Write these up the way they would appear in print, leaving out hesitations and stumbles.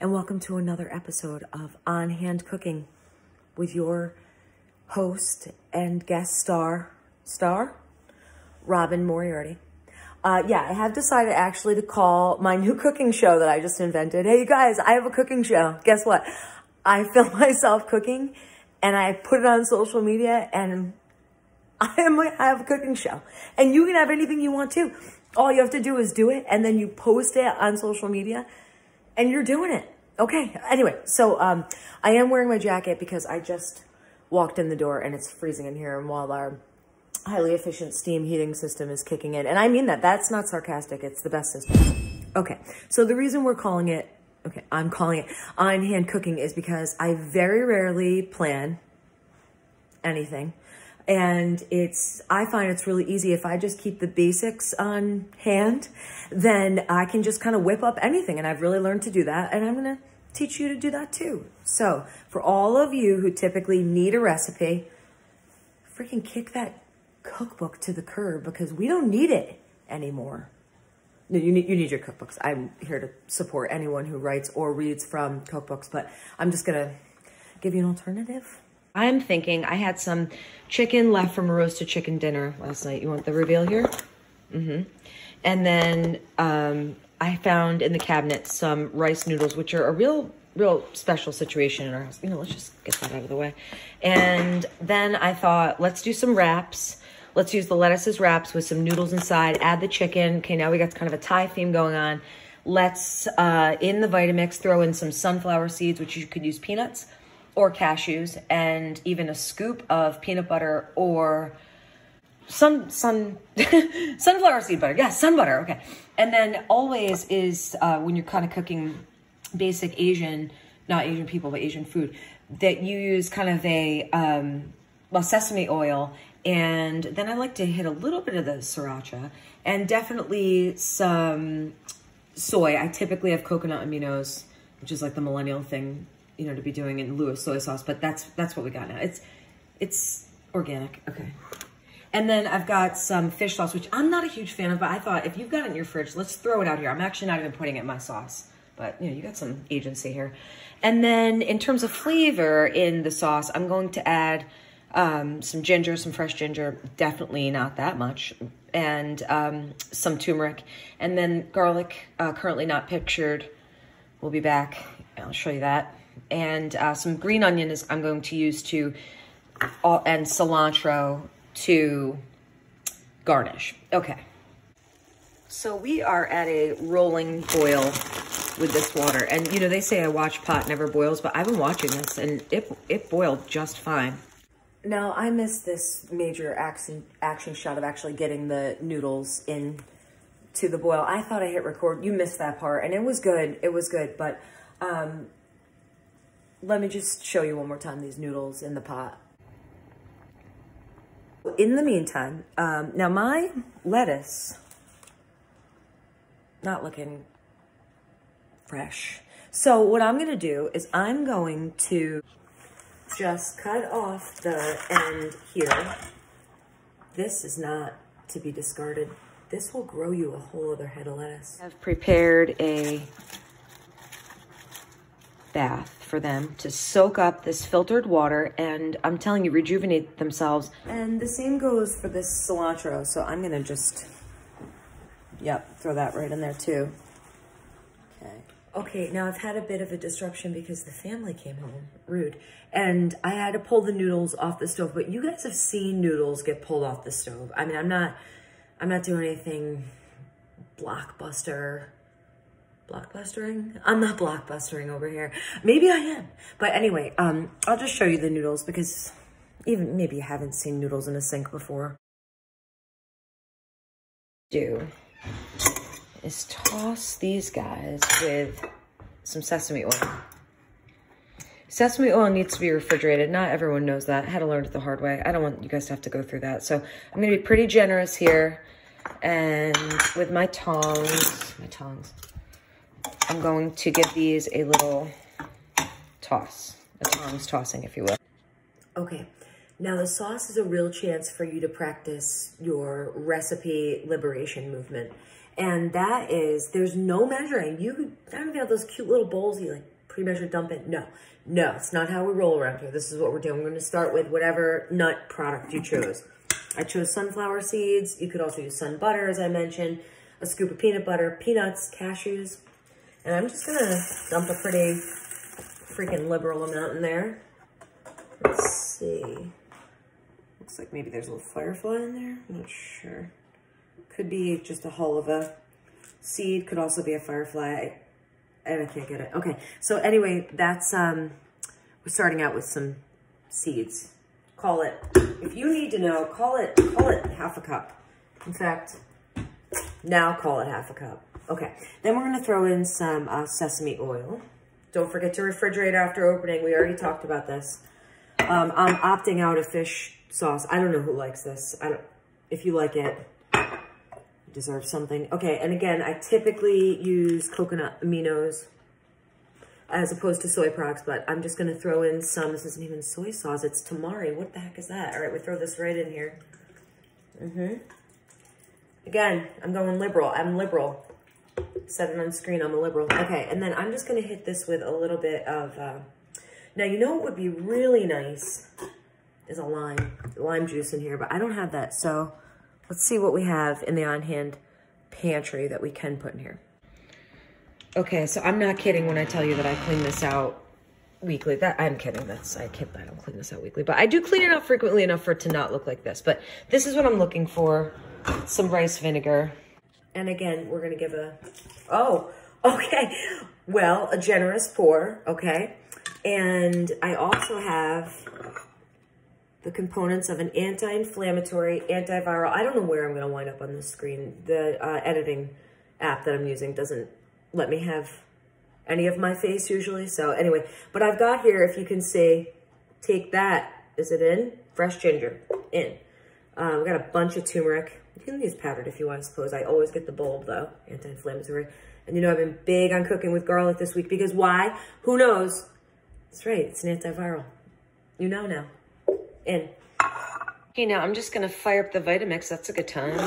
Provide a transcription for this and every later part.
and welcome to another episode of On Hand Cooking with your host and guest star, Robin Moriarty. Yeah, I have decided actually to call my new cooking show that I just invented. Hey, you guys, I have a cooking show. Guess what? I film myself cooking and I put it on social media, and I have a cooking show. And you can have anything you want to. All you have to do is do it, and then you post it on social media, and you're doing it. Okay, anyway, so I am wearing my jacket because I just walked in the door, and it's freezing in here, and while our highly efficient steam heating system is kicking in, and I mean that. That's not sarcastic. It's the best system. Okay, so the reason we're calling it, I'm calling it On Hand Cooking is because I very rarely plan anything. And I find it's really easy if I just keep the basics on hand, then I can just kind of whip up anything. And I've really learned to do that. And I'm going to teach you to do that too. So for all of you who typically need a recipe, freaking kick that cookbook to the curb because we don't need it anymore. No, you need your cookbooks. I'm here to support anyone who writes or reads from cookbooks, but I'm just going to give you an alternative. I'm thinking I had some chicken left from a roasted chicken dinner last night. You want the reveal here? And then I found in the cabinet some rice noodles, which are a real special situation in our house. You know, let's just get that out of the way. And then I thought, let's do some wraps. Let's use the lettuce as wraps with some noodles inside, add the chicken. Okay, now we got kind of a Thai theme going on. Let's, in the Vitamix, throw in some sunflower seeds, which you could use peanuts or cashews, and even a scoop of peanut butter or sunflower seed butter. Yeah, sun butter, okay. And then always is, when you're kind of cooking basic not Asian people, but Asian food, that you use kind of a, sesame oil. And then I like to hit a little bit of the sriracha and definitely some soy. I typically have coconut aminos, which is like the millennial thing, you know, to be doing in lieu of soy sauce, but that's what we got now. It's organic. Okay. And then I've got some fish sauce, which I'm not a huge fan of, but I thought if you've got it in your fridge, let's throw it out here. I'm actually not even putting it in my sauce, but you know, you got some agency here. And then in terms of flavor in the sauce, I'm going to add some ginger, some fresh ginger, definitely not that much, and some turmeric, and then garlic, currently not pictured. We'll be back. I'll show you that. And some green onion I'm going to use and cilantro to garnish. Okay. So we are at a rolling boil with this water. And, you know, they say I watch pot never boils, but I've been watching this, and it boiled just fine. Now, I missed this major action shot of actually getting the noodles in to the boil. I thought I hit record. You missed that part, and it was good. It was good, but let me just show you one more time these noodles in the pot. In the meantime, now my lettuce, not looking fresh. So what I'm going to do is I'm going to just cut off the end here. This is not to be discarded. This will grow you a whole other head of lettuce. I've prepared a bath for them to soak up this filtered water, and I'm telling you, rejuvenate themselves. And the same goes for this cilantro. So I'm gonna just, throw that right in there too. Okay, now I've had a bit of a disruption because the family came home, rude, and I had to pull the noodles off the stove, but you guys have seen noodles get pulled off the stove. I mean, I'm not doing anything blockbustering. I'm not blockbustering over here. Maybe I am, but anyway, I'll just show you the noodles because even maybe you haven't seen noodles in a sink before. Is toss these guys with some sesame oil. Sesame oil needs to be refrigerated. Not everyone knows that. I had to learn it the hard way. I don't want you guys to have to go through that. So I'm going to be pretty generous here. And with my tongs, I'm going to give these a little toss. A tongs tossing, if you will. Okay. Now the sauce is a real chance for you to practice your recipe liberation movement. And that is, there's no measuring. I don't even have those cute little bowls you like pre-measure dump in. No, it's not how we roll around here. This is what we're doing. We're going to start with whatever nut product you chose. I chose sunflower seeds. You could also use sun butter, as I mentioned, a scoop of peanut butter, peanuts, cashews. And I'm just going to dump a pretty freaking liberal amount in there. Let's see. Looks like maybe there's a little firefly in there. I'm not sure. Could be just a hull of a seed. Could also be a firefly. And I can't get it. Okay, so anyway, that's, we're starting out with some seeds. Call it, if you need to know, call it half a cup. In fact, now call it half a cup. Okay, then we're gonna throw in some sesame oil. Don't forget to refrigerate after opening. We already talked about this. I'm opting out of fish sauce. I don't know who likes this. If you like it, you deserve something. Okay, and again, I typically use coconut aminos as opposed to soy products, but I'm just gonna throw in some, this isn't even soy sauce, it's tamari. What the heck is that? All right, we throw this right in here. Again, I'm going liberal. I'm liberal. Set it on screen, I'm a liberal. Okay, and then I'm just gonna hit this with a little bit of, now you know what would be really nice is a lime juice in here, but I don't have that. So let's see what we have in the on-hand pantry that we can put in here. Okay, so I'm not kidding when I tell you that I clean this out weekly. I'm kidding, I don't clean this out weekly, but I do clean it out frequently enough for it to not look like this. But this is what I'm looking for, some rice vinegar. And again, we're gonna give a generous pour, okay? And I also have the components of an anti-inflammatory, antiviral. I don't know where I'm gonna wind up on this screen. The editing app that I'm using doesn't let me have any of my face usually. So anyway, but I've got here, if you can see, take that. Is it in? Fresh ginger, in. We got a bunch of turmeric. You can use powdered if you want, I suppose. I always get the bulb though, anti-inflammatory. And you know, I've been big on cooking with garlic this week because why? Who knows? That's right, it's an antiviral. You know now. In. Okay, now I'm just gonna fire up the Vitamix. That's a good time. Yeah.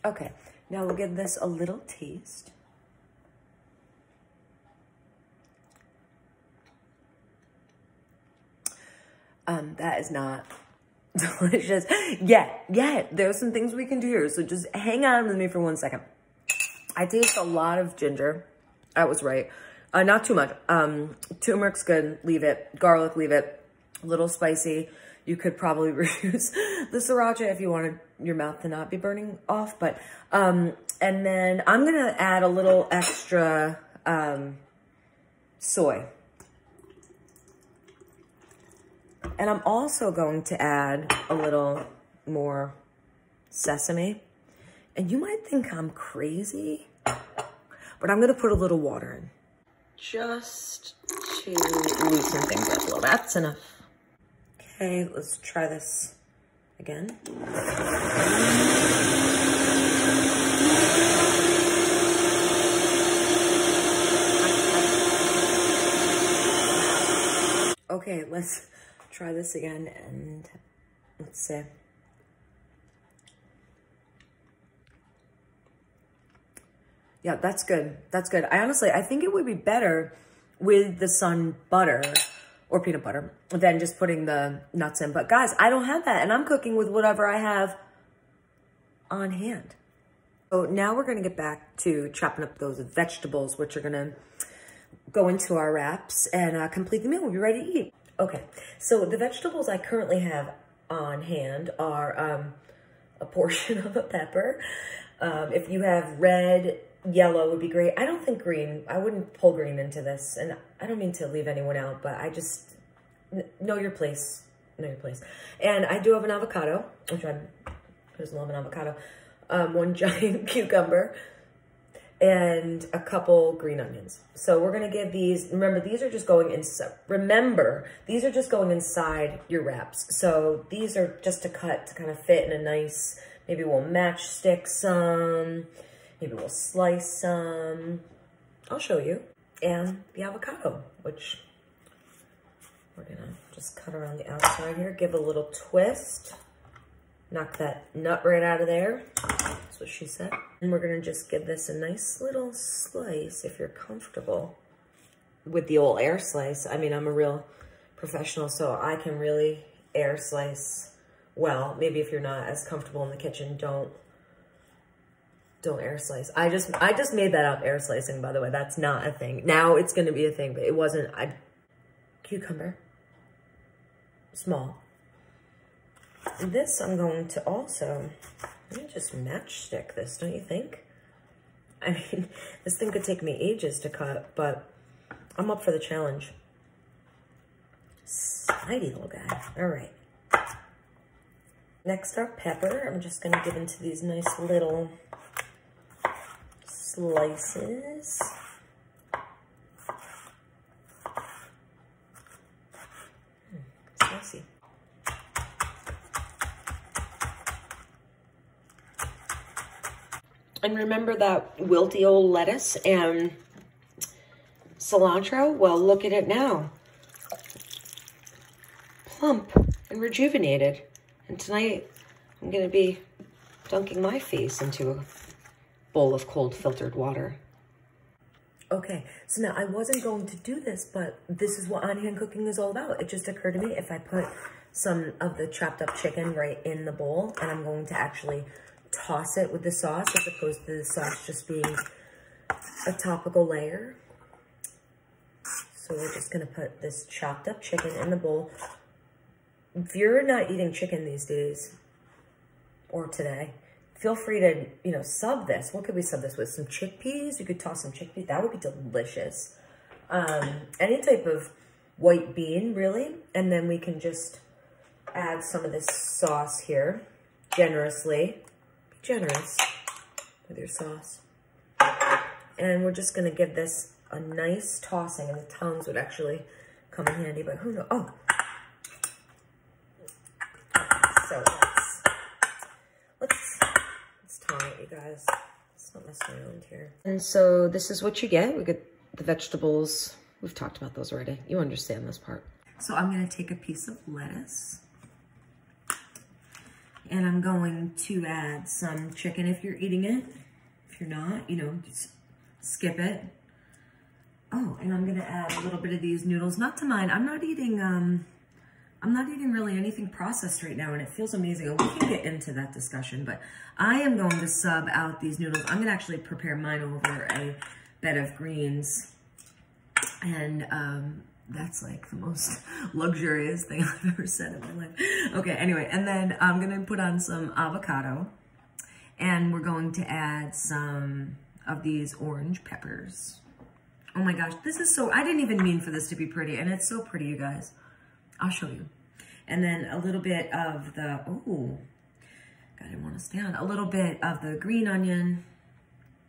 Okay, now we'll give this a little taste. That is not delicious. Yeah, there's some things we can do here, so just hang on with me for 1 second. I taste a lot of ginger. I was right. Not too much. Turmeric's good, leave it. Garlic, leave it. A little spicy. You could probably reduce the sriracha if you wanted your mouth to not be burning off. But, and then I'm gonna add a little extra soy. And I'm also going to add a little more sesame. And you might think I'm crazy, but I'm gonna put a little water in. Just to loosen things up a little. That's enough. Okay, let's try this again. Okay, let's try this again and let's see. Yeah, that's good. That's good. I think it would be better with the sun butter or peanut butter than just putting the nuts in. But guys, I don't have that and I'm cooking with whatever I have on hand. So now we're gonna get back to chopping up those vegetables, which are gonna go into our wraps and complete the meal. We'll be ready to eat. Okay, so the vegetables I currently have on hand are a portion of a pepper. If you have red, yellow would be great. I don't think green, I wouldn't pull green into this. And I don't mean to leave anyone out, but I just, know your place, know your place. And I do have an avocado, which I just love an avocado. One giant cucumber and a couple green onions. So we're gonna give these, remember these are just going inside, these are just going inside your wraps. So these are just to cut to kind of fit in a nice, maybe we'll matchstick some, maybe we'll slice some. I'll show you. And the avocado, which We're gonna just cut around the outside here, give a little twist. Knock that nut right out of there. That's what she said. And we're gonna just give this a nice little slice if you're comfortable with the old air slice. I mean, I'm a real professional, so I can really air slice well. Maybe if you're not as comfortable in the kitchen, don't air slice. I just made that up, air slicing, by the way. That's not a thing. Now it's gonna be a thing, but it wasn't. Cucumber, small. This I'm going to also, let me just matchstick this, don't you think? I mean, this thing could take me ages to cut, but I'm up for the challenge. Snidey little guy. All right. Next up, pepper. I'm just going to give into these nice little slices. Spicy. And remember that wilty old lettuce and cilantro? Well, look at it now. Plump and rejuvenated. And tonight, I'm going to be dunking my face into a bowl of cold filtered water. Okay, so now I wasn't going to do this, but this is what on-hand cooking is all about. It just occurred to me if I put some of the chopped up chicken right in the bowl, and I'm going to actually toss it with the sauce as opposed to the sauce just being a topical layer. So we're just gonna put this chopped up chicken in the bowl. If you're not eating chicken these days or today, feel free to, you know, sub this. What could we sub this with? Some chickpeas? You could toss some chickpeas. That would be delicious. Any type of white bean, really. And then we can just add some of this sauce here generously. Generous with your sauce. And we're just gonna give this a nice tossing, and the tongs would actually come in handy, but who knows? Oh. So let's tong it, you guys. Let's not mess around here. And so this is what you get. We get the vegetables. We've talked about those already. You understand this part. So I'm gonna take a piece of lettuce. And I'm going to add some chicken if you're eating it. If you're not, you know, just skip it. Oh, and I'm gonna add a little bit of these noodles. Not to mind, I'm not eating really anything processed right now, and it feels amazing. We can get into that discussion, but I am going to sub out these noodles. I'm gonna actually prepare mine over a bed of greens. And that's like the most luxurious thing I've ever said in my life. Okay, anyway, and then I'm gonna put on some avocado, and we're going to add some of these orange peppers. Oh my gosh, this is so, I didn't even mean for this to be pretty, and it's so pretty, you guys. I'll show you. And then a little bit of the, oh, God, I didn't want to stand. A little bit of the green onion,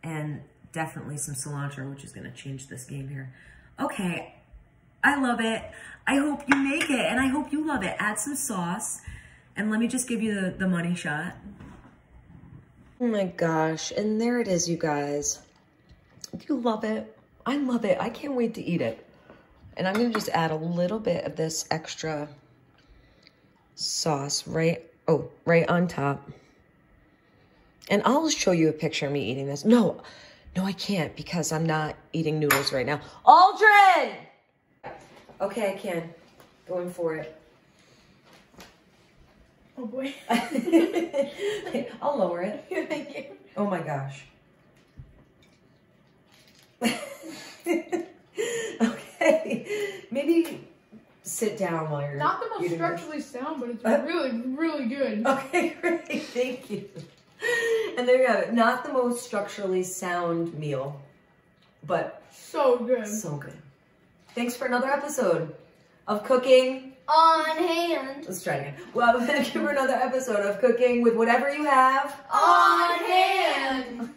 and definitely some cilantro, which is gonna change this game here. Okay. I love it. I hope you make it, and I hope you love it. Add some sauce, and let me just give you the money shot. Oh my gosh, and there it is, you guys. Do you love it? I love it. I can't wait to eat it. And I'm gonna just add a little bit of this extra sauce right on top. And I'll show you a picture of me eating this. No, I can't, because I'm not eating noodles right now. Aldrin! Okay, I can. Going for it. Oh boy. I'll lower it. Thank you. Oh my gosh. Okay. Maybe sit down while you're not the most structurally sound, but it's really, really good. Okay, great. Thank you. And there you have it. Not the most structurally sound meal, but so good. So good. Thanks for another episode of Cooking On Hand. Let's try again. Well, thank you for another episode of Cooking with whatever you have on hand.